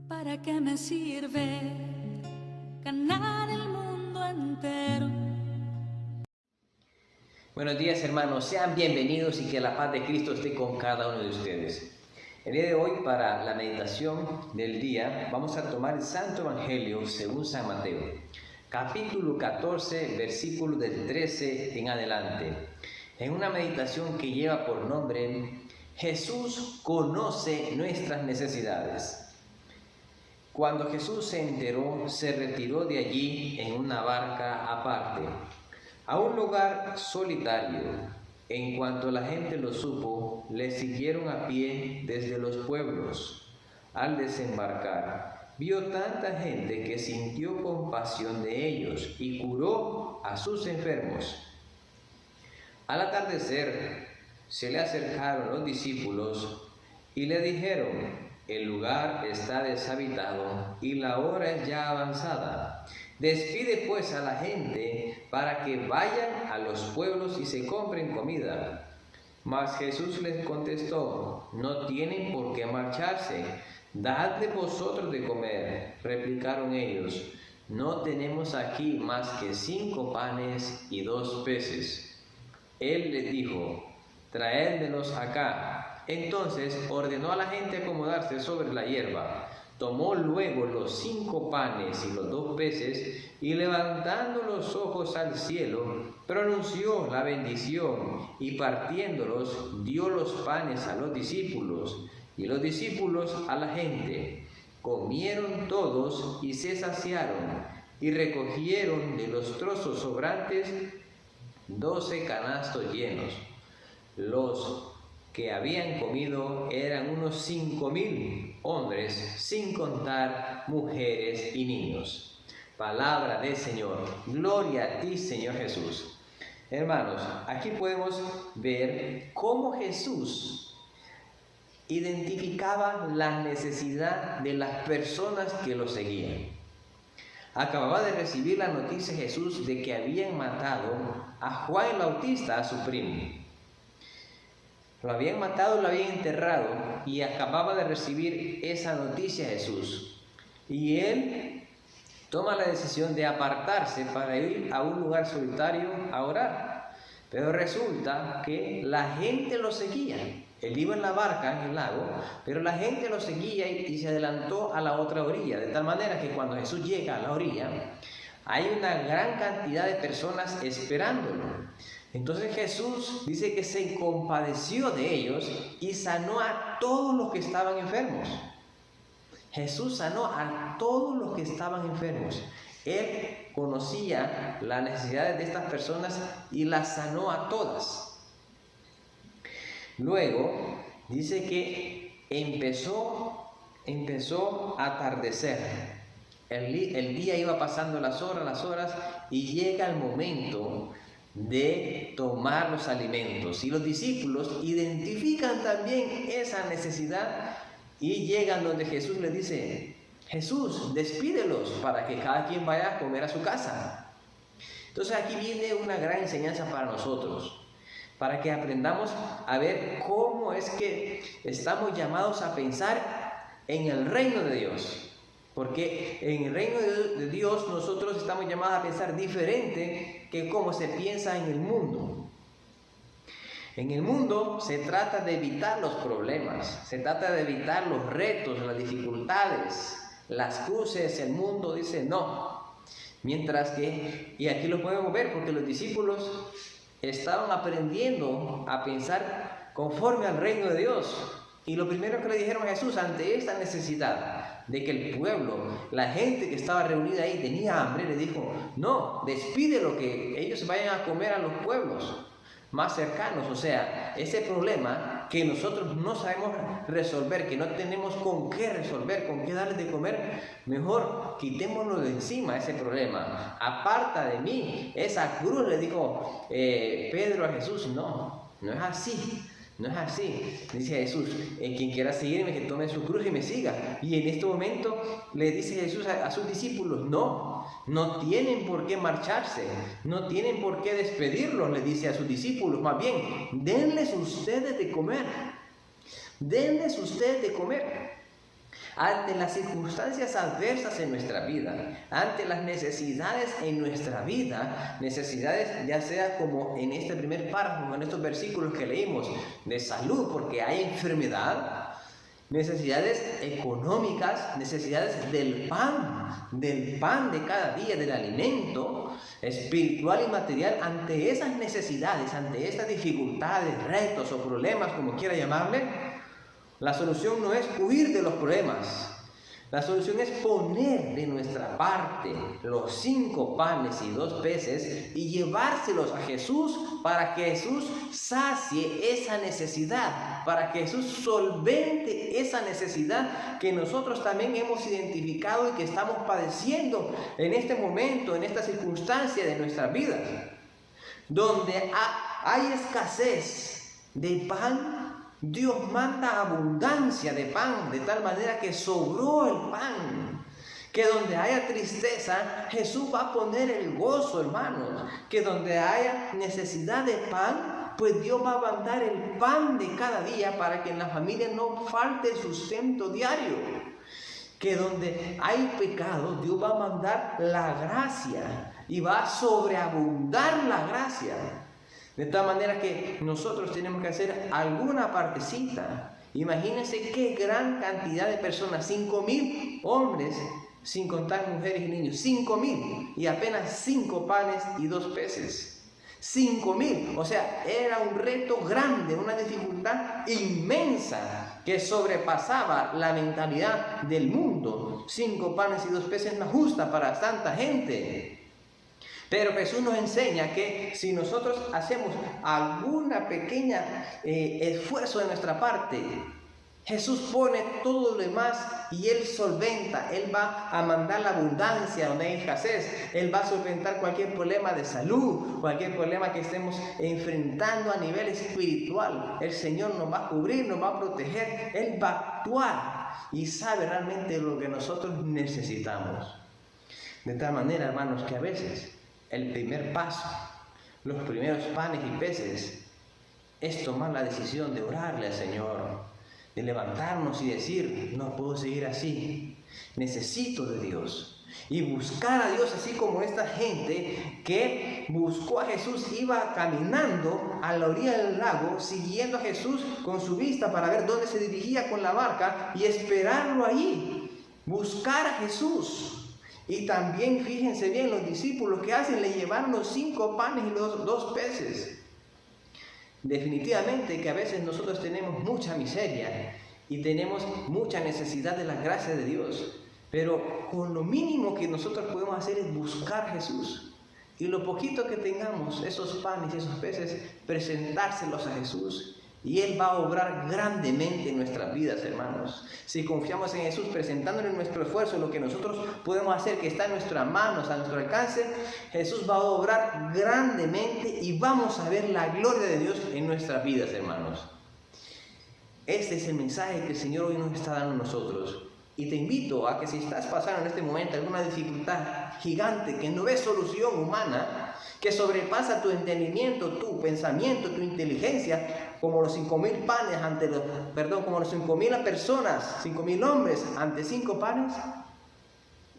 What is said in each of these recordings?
¿Para qué me sirve ganar el mundo entero? Buenos días, hermanos, sean bienvenidos y que la paz de Cristo esté con cada uno de ustedes. El día de hoy, para la meditación del día, vamos a tomar el Santo Evangelio según San Mateo, capítulo 14, versículo del 13 en adelante, en una meditación que lleva por nombre Jesús conoce nuestras necesidades. Cuando Jesús se enteró, se retiró de allí en una barca aparte, a un lugar solitario. En cuanto la gente lo supo, le siguieron a pie desde los pueblos. Al desembarcar, vio tanta gente que sintió compasión de ellos y curó a sus enfermos. Al atardecer, se le acercaron los discípulos y le dijeron: el lugar está deshabitado y la hora es ya avanzada. Despide pues a la gente para que vayan a los pueblos y se compren comida. Mas Jesús les contestó: no tienen por qué marcharse, dadle vosotros de comer. Replicaron ellos: no tenemos aquí más que 5 panes y 2 peces. Él les dijo: traédmelos acá. Entonces ordenó a la gente acomodarse sobre la hierba. Tomó luego los 5 panes y los 2 peces y, levantando los ojos al cielo, pronunció la bendición y, partiéndolos, dio los panes a los discípulos y los discípulos a la gente. Comieron todos y se saciaron, y recogieron de los trozos sobrantes 12 canastos llenos. Los que habían comido eran unos 5,000 hombres, sin contar mujeres y niños. Palabra del Señor. Gloria a ti, Señor Jesús. Hermanos, aquí podemos ver cómo Jesús identificaba la necesidad de las personas que lo seguían. Acababa de recibir la noticia Jesús de que habían matado a Juan el Bautista, a su primo. Lo habían matado, lo habían enterrado, y acababa de recibir esa noticia Jesús. Y él toma la decisión de apartarse para ir a un lugar solitario a orar. Pero resulta que la gente lo seguía. Él iba en la barca, en el lago, pero la gente lo seguía y se adelantó a la otra orilla. De tal manera que cuando Jesús llega a la orilla, hay una gran cantidad de personas esperándolo. Entonces Jesús dice que se compadeció de ellos y sanó a todos los que estaban enfermos. Jesús sanó a todos los que estaban enfermos. Él conocía las necesidades de estas personas y las sanó a todas. Luego dice que empezó a atardecer. El día iba pasando las horas y llega el momento de tomar los alimentos. Y los discípulos identifican también esa necesidad y llegan donde Jesús les dice: Jesús, despídelos para que cada quien vaya a comer a su casa. Entonces aquí viene una gran enseñanza para nosotros, para que aprendamos a ver cómo es que estamos llamados a pensar en el reino de Dios. Porque en el reino de Dios nosotros estamos llamados a pensar diferente que cómo se piensa en el mundo. En el mundo se trata de evitar los problemas, se trata de evitar los retos, las dificultades, las cruces. El mundo dice no. Mientras que, y aquí lo podemos ver porque los discípulos estaban aprendiendo a pensar conforme al reino de Dios. Y lo primero que le dijeron a Jesús ante esta necesidad de que el pueblo, la gente que estaba reunida ahí tenía hambre, le dijo: no, despídelo, que ellos vayan a comer a los pueblos más cercanos. O sea, ese problema que nosotros no sabemos resolver, que no tenemos con qué resolver, con qué darles de comer, mejor quitémoslo de encima ese problema. Aparta de mí esa cruz, le dijo Pedro a Jesús. No es así. No es así. Dice Jesús: quien quiera seguirme, que tome su cruz y me siga. Y en este momento le dice Jesús a sus discípulos: no tienen por qué marcharse, no tienen por qué despedirlos, le dice a sus discípulos. Más bien, denles ustedes de comer. Denles ustedes de comer. ante las circunstancias adversas en nuestra vida, ante las necesidades en nuestra vida, necesidades ya sea como en este primer párrafo, en estos versículos que leímos, de salud porque hay enfermedad, necesidades económicas, necesidades del pan de cada día, del alimento espiritual y material. Ante esas necesidades, ante estas dificultades, retos o problemas, como quiera llamarle, la solución no es huir de los problemas. La solución es poner de nuestra parte los 5 panes y 2 peces y llevárselos a Jesús para que Jesús sacie esa necesidad, para que Jesús solvente esa necesidad que nosotros también hemos identificado y que estamos padeciendo en este momento, en esta circunstancia de nuestra vida, donde hay escasez de pan. Dios manda abundancia de pan, de tal manera que sobró el pan. Que donde haya tristeza, Jesús va a poner el gozo, hermanos. Que donde haya necesidad de pan, pues Dios va a mandar el pan de cada día para que en la familia no falte el sustento diario. Que donde hay pecado, Dios va a mandar la gracia y va a sobreabundar la gracia. De tal manera que nosotros tenemos que hacer alguna partecita. Imagínense qué gran cantidad de personas, 5,000 hombres, sin contar mujeres y niños, 5,000 y apenas 5 panes y 2 peces. 5,000, o sea, era un reto grande, una dificultad inmensa que sobrepasaba la mentalidad del mundo. 5 panes y 2 peces no es justa para tanta gente. Pero Jesús nos enseña que si nosotros hacemos alguna pequeña esfuerzo de nuestra parte, Jesús pone todo lo demás y Él solventa. Él va a mandar la abundancia donde hay escasez. Él va a solventar cualquier problema de salud, cualquier problema que estemos enfrentando a nivel espiritual. El Señor nos va a cubrir, nos va a proteger. Él va a actuar y sabe realmente lo que nosotros necesitamos. De tal manera, hermanos, que a veces el primer paso, los primeros panes y peces, es tomar la decisión de orarle al Señor, de levantarnos y decir, no puedo seguir así, necesito de Dios. Y buscar a Dios, así como esta gente que buscó a Jesús, iba caminando a la orilla del lago, siguiendo a Jesús con su vista para ver dónde se dirigía con la barca y esperarlo allí, buscar a Jesús. Y también, fíjense bien, los discípulos que hacen, le llevaron los 5 panes y los 2 peces. Definitivamente que a veces nosotros tenemos mucha miseria y tenemos mucha necesidad de la gracia de Dios. Pero con lo mínimo que nosotros podemos hacer es buscar a Jesús. Y lo poquito que tengamos, esos panes y esos peces, presentárselos a Jesús. Y Él va a obrar grandemente en nuestras vidas, hermanos. Si confiamos en Jesús, presentándole nuestro esfuerzo, lo que nosotros podemos hacer, que está en nuestras manos, a nuestro alcance, Jesús va a obrar grandemente y vamos a ver la gloria de Dios en nuestras vidas, hermanos. Este es el mensaje que el Señor hoy nos está dando a nosotros. Y te invito a que si estás pasando en este momento alguna dificultad gigante que no ves solución humana, que sobrepasa tu entendimiento, tu pensamiento, tu inteligencia, como los 5,000 panes como los 5,000 personas, 5,000 hombres ante 5 panes,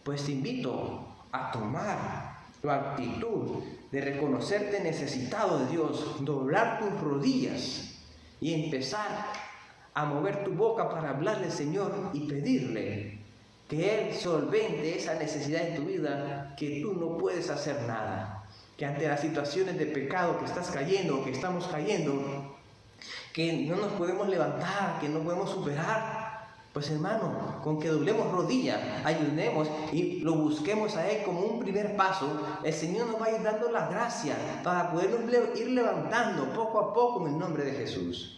pues te invito a tomar tu actitud de reconocerte necesitado de Dios, doblar tus rodillas y empezar a mover tu boca para hablarle al Señor y pedirle que Él solvente esa necesidad en tu vida, que tú no puedes hacer nada, que ante las situaciones de pecado que estás cayendo, que estamos cayendo, que no nos podemos levantar, que no podemos superar, pues hermano, con que doblemos rodilla, ayunemos y lo busquemos a Él como un primer paso, el Señor nos va a ir dando la gracia para podernos ir levantando poco a poco en el nombre de Jesús.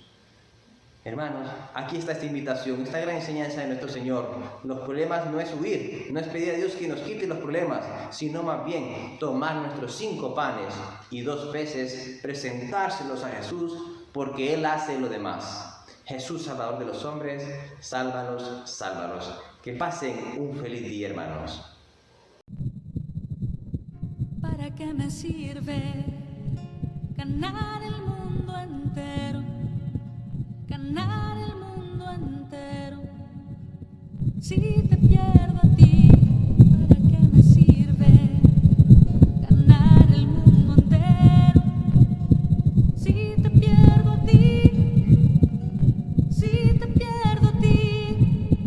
Hermanos, aquí está esta invitación, esta gran enseñanza de nuestro Señor. Los problemas no es huir, no es pedir a Dios que nos quite los problemas, sino más bien tomar nuestros 5 panes y 2 peces, presentárselos a Jesús, porque Él hace lo demás. Jesús, Salvador de los hombres, sálvanos, sálvanos. Que pasen un feliz día, hermanos. ¿Para qué me sirve ganar el mundo entero? Ganar el mundo entero Si te pierdo a ti, ¿para qué me sirve ganar el mundo entero? Si te pierdo a ti, si te pierdo a ti,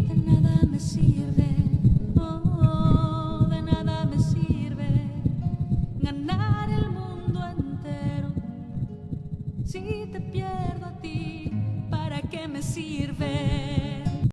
de nada me sirve, oh, de nada me sirve ganar el mundo entero. Si te pierdo a ti, ¿para qué me sirve?